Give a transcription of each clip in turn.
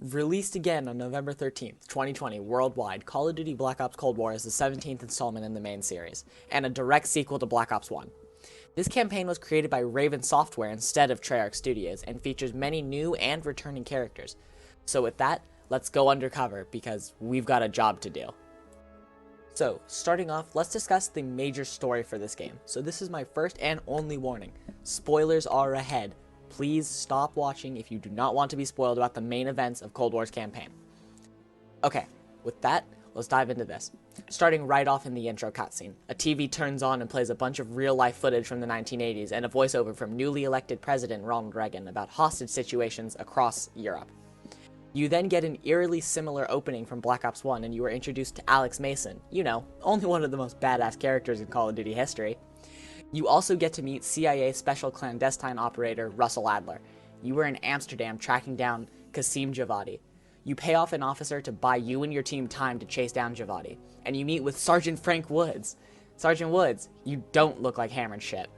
Released again on November 13th, 2020, worldwide, Call of Duty Black Ops Cold War is the 17th installment in the main series, and a direct sequel to Black Ops 1. This campaign was created by Raven Software instead of Treyarch Studios, and features many new and returning characters. So with that, let's go undercover, because we've got a job to do. So, starting off, let's discuss the major story for this game. So this is my first and only warning. Spoilers are ahead. Please stop watching if you do not want to be spoiled about the main events of Cold War's campaign. Okay, with that, let's dive into this. Starting right off in the intro cutscene, a TV turns on and plays a bunch of real-life footage from the 1980s and a voiceover from newly elected President Ronald Reagan about hostage situations across Europe. You then get an eerily similar opening from Black Ops 1 and you are introduced to Alex Mason, you know, only one of the most badass characters in Call of Duty history. You also get to meet CIA Special Clandestine Operator Russell Adler. You are in Amsterdam tracking down Qasim Javadi. You pay off an officer to buy you and your team time to chase down Javadi, and you meet with Sergeant Frank Woods. Sergeant Woods, you don't look like hammered shit.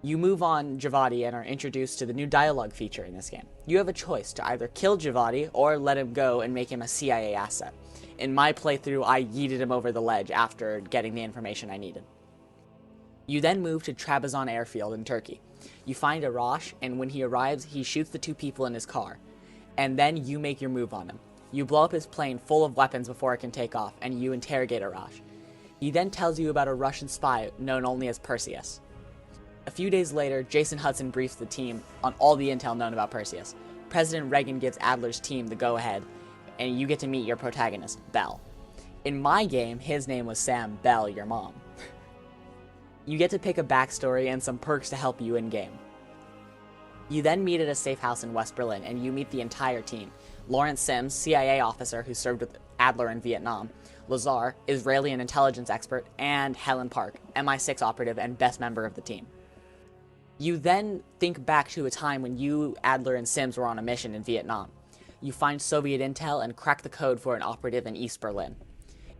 You move on Javadi and are introduced to the new dialogue feature in this game. You have a choice to either kill Javadi or let him go and make him a CIA asset. In my playthrough, I yeeted him over the ledge after getting the information I needed. You then move to Trabzon airfield in Turkey. You find Arash, and when he arrives, he shoots the two people in his car. And then you make your move on him. You blow up his plane full of weapons before it can take off, and you interrogate Arash. He then tells you about a Russian spy known only as Perseus. A few days later, Jason Hudson briefs the team on all the intel known about Perseus. President Reagan gives Adler's team the go-ahead, and you get to meet your protagonist, Bell. In my game, his name was Sam Bell, your mom. You get to pick a backstory and some perks to help you in-game. You then meet at a safe house in West Berlin, and you meet the entire team. Lawrence Sims, CIA officer who served with Adler in Vietnam, Lazar, Israeli and intelligence expert, and Helen Park, MI6 operative and best member of the team. You then think back to a time when you, Adler, and Sims were on a mission in Vietnam. You find Soviet intel and crack the code for an operative in East Berlin.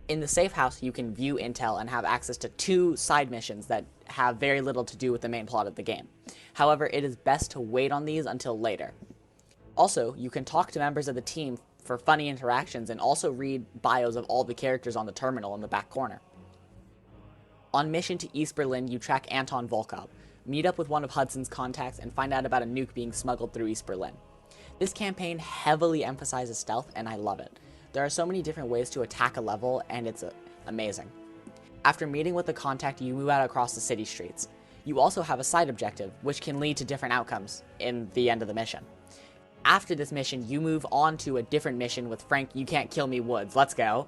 In the safe house, you can view intel and have access to two side missions that have very little to do with the main plot of the game. However, it is best to wait on these until later. Also, you can talk to members of the team for funny interactions and also read bios of all the characters on the terminal in the back corner. On mission to East Berlin, you track Anton Volkov, meet up with one of Hudson's contacts, and find out about a nuke being smuggled through East Berlin. This campaign heavily emphasizes stealth, and I love it. There are so many different ways to attack a level, and it's amazing. After meeting with the contact, you move out across the city streets. You also have a side objective, which can lead to different outcomes in the end of the mission. After this mission, you move on to a different mission with Frank You Can't Kill Me Woods. Let's go.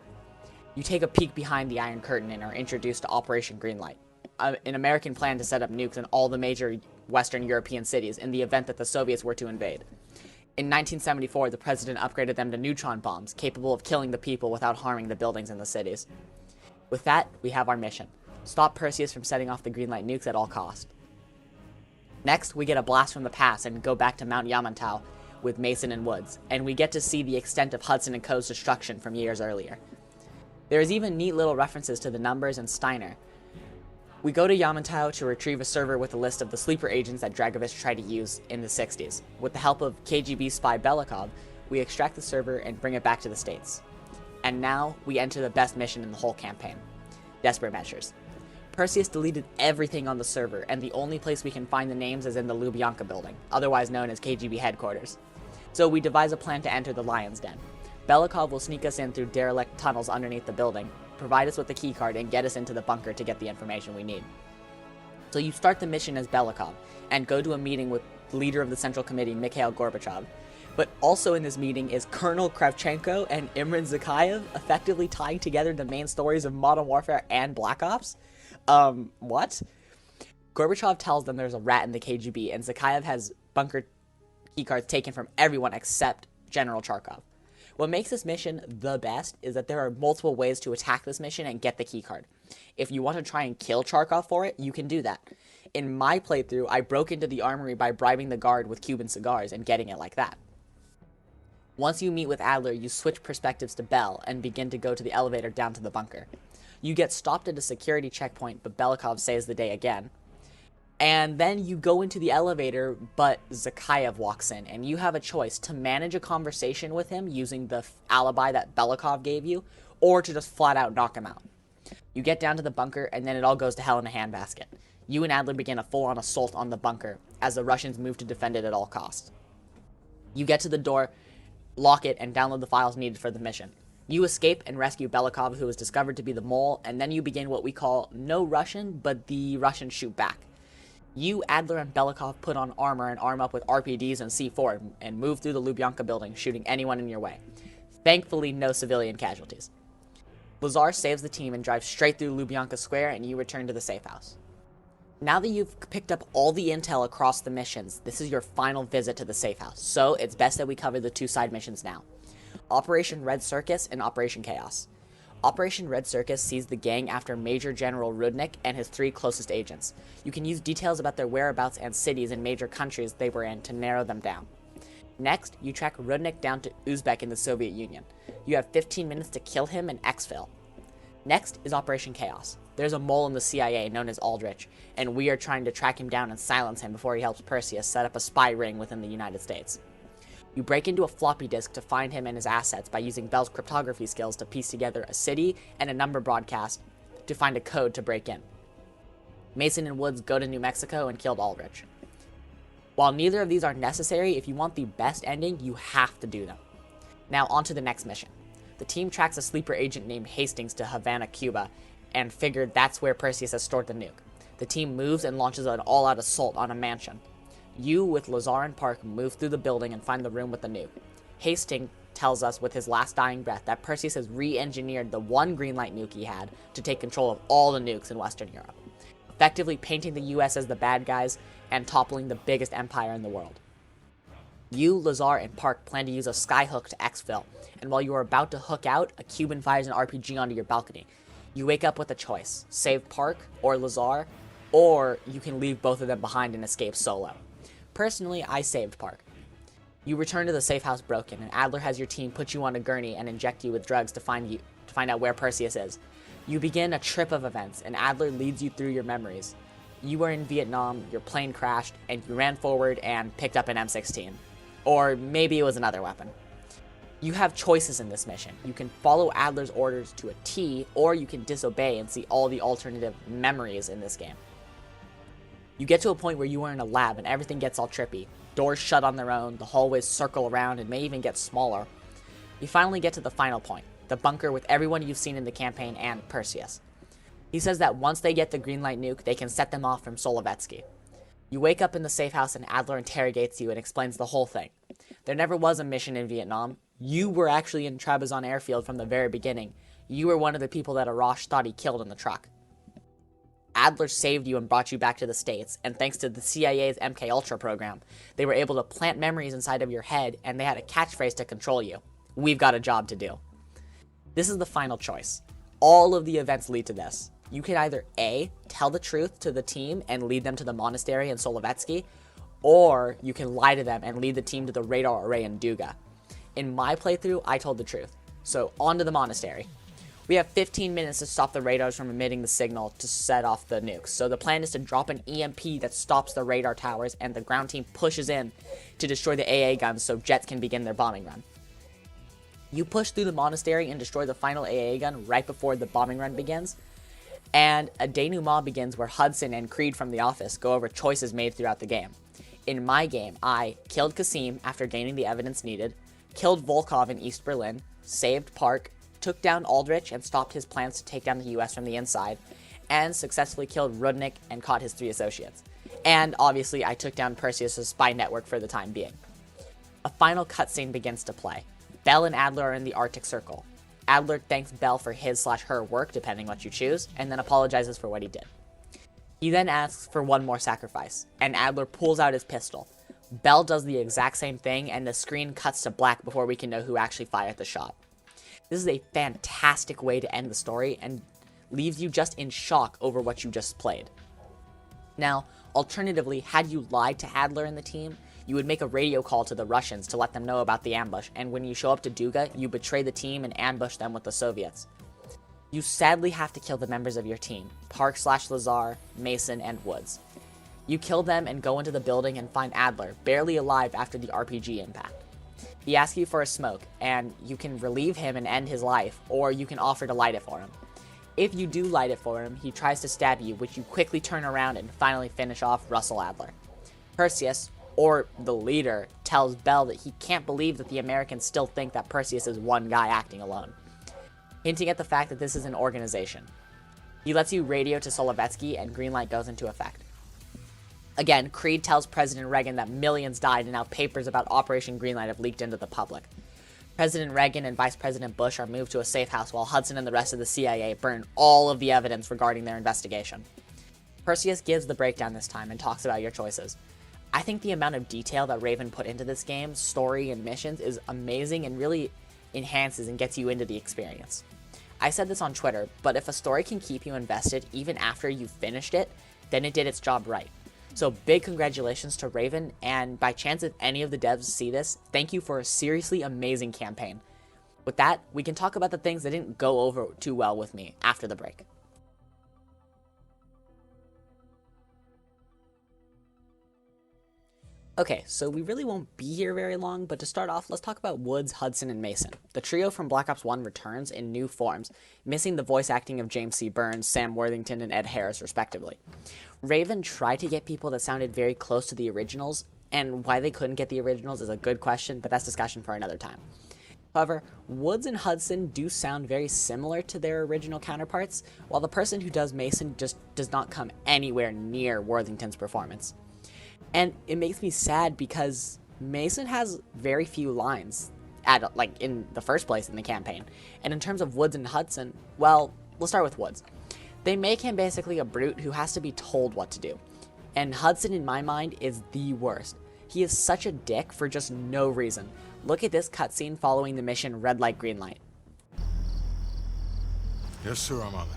You take a peek behind the Iron Curtain and are introduced to Operation Greenlight, an American plan to set up nukes in all the major Western European cities in the event that the Soviets were to invade. In 1974, the president upgraded them to neutron bombs, capable of killing the people without harming the buildings in the cities. With that, we have our mission. Stop Perseus from setting off the Greenlight nukes at all costs. Next, we get a blast from the past and go back to Mount Yamantau with Mason and Woods, and we get to see the extent of Hudson and Co.'s destruction from years earlier. There is even neat little references to the numbers and Steiner. We go to Yamantau to retrieve a server with a list of the sleeper agents that Dragovich tried to use in the 60s. With the help of KGB spy Belikov, we extract the server and bring it back to the States. And now, we enter the best mission in the whole campaign. Desperate Measures. Perseus deleted everything on the server, and the only place we can find the names is in the Lubyanka building, otherwise known as KGB headquarters. So we devise a plan to enter the Lion's Den. Belikov will sneak us in through derelict tunnels underneath the building, provide us with the keycard, and get us into the bunker to get the information we need. So you start the mission as Belikov, and go to a meeting with the leader of the Central Committee, Mikhail Gorbachev. But also in this meeting is Colonel Kravchenko and Imran Zakhaev, effectively tying together the main stories of Modern Warfare and Black Ops. What? Gorbachev tells them there's a rat in the KGB, and Zakhaev has bunker keycards taken from everyone except General Charkov. What makes this mission the best is that there are multiple ways to attack this mission and get the keycard. If you want to try and kill Charkov for it, you can do that. In my playthrough, I broke into the armory by bribing the guard with Cuban cigars and getting it like that. Once you meet with Adler, you switch perspectives to Bell and begin to go to the elevator down to the bunker. You get stopped at a security checkpoint, but Belikov saves the day again. And then you go into the elevator, but Zakhaev walks in, and you have a choice to manage a conversation with him using the alibi that Belikov gave you, or to just flat out knock him out. You get down to the bunker, and then it all goes to hell in a handbasket. You and Adler begin a full-on assault on the bunker, as the Russians move to defend it at all costs. You get to the door, lock it, and download the files needed for the mission. You escape and rescue Belikov, who is discovered to be the mole, and then you begin what we call no Russian, but the Russians shoot back. You, Adler, and Belikov put on armor and arm up with RPDs and C4 and move through the Lubyanka building, shooting anyone in your way. Thankfully, no civilian casualties. Lazar saves the team and drives straight through Lubyanka Square, and you return to the safe house. Now that you've picked up all the intel across the missions, this is your final visit to the safe house, so it's best that we cover the two side missions now. Operation Red Circus and Operation Chaos. Operation Red Circus sees the gang after Major General Rudnik and his 3 closest agents. You can use details about their whereabouts and cities in major countries they were in to narrow them down. Next, you track Rudnik down to Uzbek in the Soviet Union. You have 15 minutes to kill him and exfil. Next is Operation Chaos. There's a mole in the CIA known as Aldrich, and we are trying to track him down and silence him before he helps Perseus set up a spy ring within the United States. You break into a floppy disk to find him and his assets by using Bell's cryptography skills to piece together a city and a number broadcast to find a code to break in. Mason and Woods go to New Mexico and kill Aldrich. While neither of these are necessary, if you want the best ending, you have to do them. Now on to the next mission. The team tracks a sleeper agent named Hastings to Havana, Cuba, and figured that's where Perseus has stored the nuke. The team moves and launches an all-out assault on a mansion. You, with Lazar and Park, move through the building and find the room with the nuke. Hastings tells us with his last dying breath that Perseus has re-engineered the one Greenlight nuke he had to take control of all the nukes in Western Europe, effectively painting the US as the bad guys and toppling the biggest empire in the world. You, Lazar, and Park plan to use a skyhook to exfil, and while you are about to hook out, a Cuban fires an RPG onto your balcony. You wake up with a choice: save Park or Lazar, or you can leave both of them behind and escape solo. Personally, I saved Park. You return to the safe house broken, and Adler has your team put you on a gurney and inject you with drugs to find out where Perseus is. You begin a trip of events, and Adler leads you through your memories. You were in Vietnam, your plane crashed, and you ran forward and picked up an M16. Or maybe it was another weapon. You have choices in this mission. You can follow Adler's orders to a T, or you can disobey and see all the alternative memories in this game. You get to a point where you are in a lab and everything gets all trippy. Doors shut on their own, the hallways circle around and may even get smaller. You finally get to the final point, the bunker with everyone you've seen in the campaign and Perseus. He says that once they get the Greenlight nuke, they can set them off from Solovetsky. You wake up in the safe house and Adler interrogates you and explains the whole thing. There never was a mission in Vietnam. You were actually in Trabzon airfield from the very beginning. You were one of the people that Arash thought he killed in the truck. Adler saved you and brought you back to the States, and thanks to the CIA's MKUltra program, they were able to plant memories inside of your head, and they had a catchphrase to control you. We've got a job to do. This is the final choice. All of the events lead to this. You can either A, tell the truth to the team and lead them to the monastery in Solovetsky, or you can lie to them and lead the team to the radar array in Duga. In my playthrough, I told the truth. So, on to the monastery. We have 15 minutes to stop the radars from emitting the signal to set off the nukes. So the plan is to drop an EMP that stops the radar towers, and the ground team pushes in to destroy the AA guns so jets can begin their bombing run. You push through the monastery and destroy the final AA gun right before the bombing run begins. And a denouement begins where Hudson and Creed from The Office go over choices made throughout the game. In my game, I killed Kasim after gaining the evidence needed, killed Volkov in East Berlin, saved Park, took down Aldrich and stopped his plans to take down the US from the inside, and successfully killed Rudnik and caught his 3 associates. And obviously, I took down Perseus' spy network for the time being. A final cutscene begins to play. Bell and Adler are in the Arctic Circle. Adler thanks Bell for his/her work, depending what you choose, and then apologizes for what he did. He then asks for one more sacrifice, and Adler pulls out his pistol. Bell does the exact same thing, and the screen cuts to black before we can know who actually fired the shot. This is a fantastic way to end the story and leaves you just in shock over what you just played. Now, alternatively, had you lied to Adler and the team, you would make a radio call to the Russians to let them know about the ambush, and when you show up to Duga, you betray the team and ambush them with the Soviets. You sadly have to kill the members of your team, Park/Lazar, Mason, and Woods. You kill them and go into the building and find Adler, barely alive after the RPG impact. He asks you for a smoke, and you can relieve him and end his life, or you can offer to light it for him. If you do light it for him, he tries to stab you, which you quickly turn around and finally finish off Russell Adler. Perseus, or the leader, tells Bell that he can't believe that the Americans still think that Perseus is one guy acting alone, hinting at the fact that this is an organization. He lets you radio to Solovetsky, and green light goes into effect. Again, Creed tells President Reagan that millions died and now papers about Operation Greenlight have leaked into the public. President Reagan and Vice President Bush are moved to a safe house while Hudson and the rest of the CIA burn all of the evidence regarding their investigation. Perseus gives the breakdown this time and talks about your choices. I think the amount of detail that Raven put into this game, story and missions, is amazing and really enhances and gets you into the experience. I said this on Twitter, but if a story can keep you invested even after you've finished it, then it did its job right. So big congratulations to Raven, and by chance if any of the devs see this, thank you for a seriously amazing campaign. With that, we can talk about the things that didn't go over too well with me after the break. Okay, so we really won't be here very long, but to start off, let's talk about Woods, Hudson, and Mason. The trio from Black Ops 1 returns in new forms, missing the voice acting of James C. Burns, Sam Worthington, and Ed Harris, respectively. Raven tried to get people that sounded very close to the originals, and why they couldn't get the originals is a good question, but that's discussion for another time. However, Woods and Hudson do sound very similar to their original counterparts, while the person who does Mason just does not come anywhere near Worthington's performance. And it makes me sad because Mason has very few lines in the first place in the campaign. And in terms of Woods and Hudson, well, we'll start with Woods. They make him basically a brute who has to be told what to do. And Hudson, in my mind, is the worst. He is such a dick for just no reason. Look at this cutscene following the mission Red Light, Green Light. Yes, sir, I'm on it.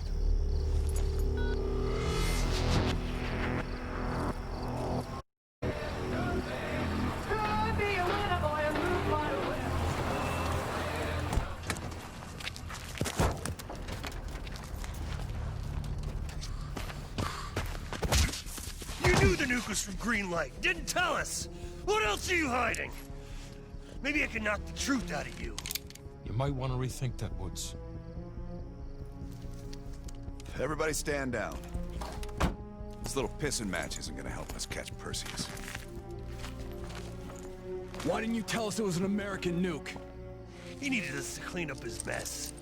The nuke was from Greenlight. Didn't tell us. What else are you hiding? Maybe I can knock the truth out of you. You might want to rethink that, Woods. Everybody stand down. This little pissing match isn't gonna help us catch Perseus. Why didn't you tell us it was an American nuke? He needed us to clean up his mess.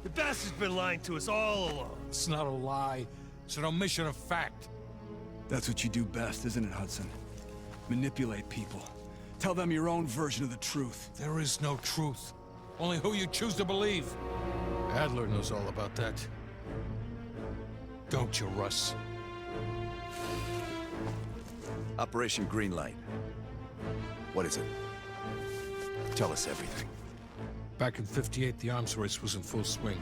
The bastard's been lying to us all along. It's not a lie. It's an omission of fact. That's what you do best, isn't it, Hudson? Manipulate people. Tell them your own version of the truth. There is no truth. Only who you choose to believe. Adler knows all about that. Don't you, Russ? Operation Greenlight. What is it? Tell us everything. Back in '58, the arms race was in full swing.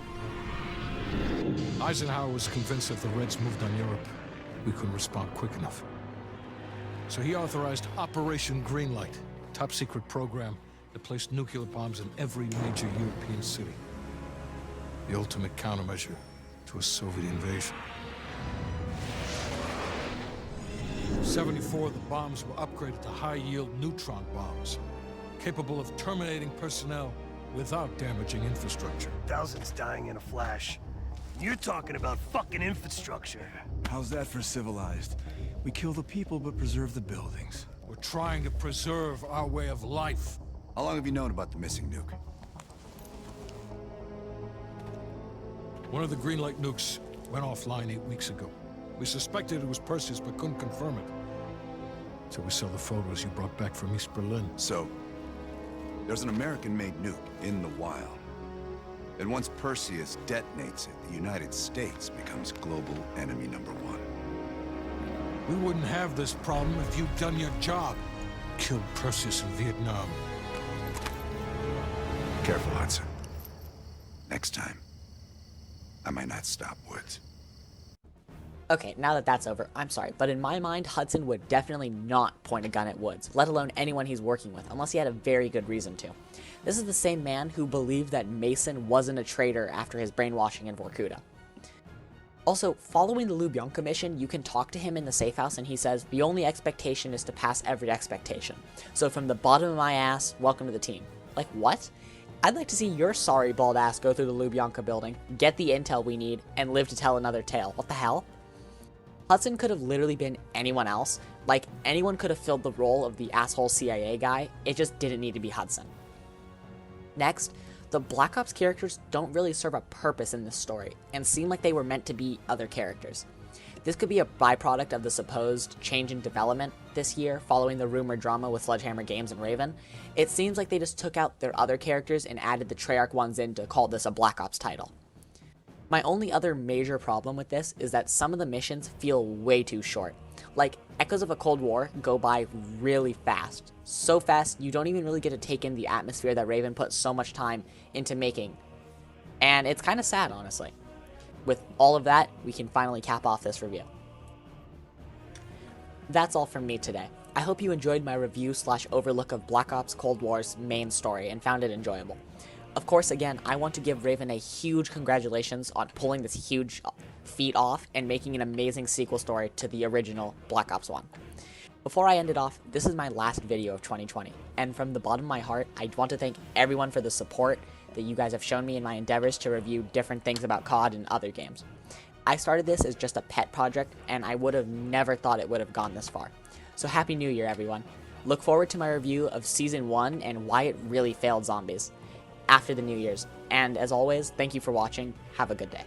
Eisenhower was convinced that the Reds moved on Europe, we couldn't respond quick enough. So he authorized Operation Greenlight, a top-secret program that placed nuclear bombs in every major European city. The ultimate countermeasure to a Soviet invasion. 74 of the bombs were upgraded to high-yield neutron bombs, capable of terminating personnel without damaging infrastructure. Thousands dying in a flash. You're talking about fucking infrastructure. How's that for civilized? We kill the people but preserve the buildings. We're trying to preserve our way of life. How long have you known about the missing nuke? One of the Greenlight nukes went offline 8 weeks ago. We suspected it was Perseus but couldn't confirm it. So we saw the photos you brought back from East Berlin. So, there's an American-made nuke in the wild. And once Perseus detonates it, the United States becomes global enemy #1. We wouldn't have this problem if you'd done your job. Killed Perseus in Vietnam. Careful, Hudson. Next time, I might not stop Woods. Okay, now that that's over, I'm sorry, but in my mind, Hudson would definitely not point a gun at Woods, let alone anyone he's working with, unless he had a very good reason to. This is the same man who believed that Mason wasn't a traitor after his brainwashing in Vorkuta. Also, following the Lubyanka mission, you can talk to him in the safe house and he says, the only expectation is to pass every expectation. So from the bottom of my ass, welcome to the team. Like, what? I'd like to see your sorry bald ass go through the Lubyanka building, get the intel we need, and live to tell another tale. What the hell? Hudson could have literally been anyone else. Like, anyone could have filled the role of the asshole CIA guy, it just didn't need to be Hudson. Next, the Black Ops characters don't really serve a purpose in this story, and seem like they were meant to be other characters. This could be a byproduct of the supposed change in development this year following the rumored drama with Sledgehammer Games and Raven. It seems like they just took out their other characters and added the Treyarch ones in to call this a Black Ops title. My only other major problem with this is that some of the missions feel way too short. Like, Echoes of a Cold War go by really fast. So fast, you don't even really get to take in the atmosphere that Raven put so much time into making. And it's kind of sad, honestly. With all of that, we can finally cap off this review. That's all from me today. I hope you enjoyed my review / overlook of Black Ops Cold War's main story and found it enjoyable. Of course, again, I want to give Raven a huge congratulations on pulling this huge feat off and making an amazing sequel story to the original Black Ops 1. Before I end it off, this is my last video of 2020, and from the bottom of my heart, I want to thank everyone for the support that you guys have shown me in my endeavors to review different things about COD and other games. I started this as just a pet project, and I would have never thought it would have gone this far. So Happy New Year, everyone. Look forward to my review of Season 1 and why it really failed zombies after the New Year's. And as always, thank you for watching. Have a good day.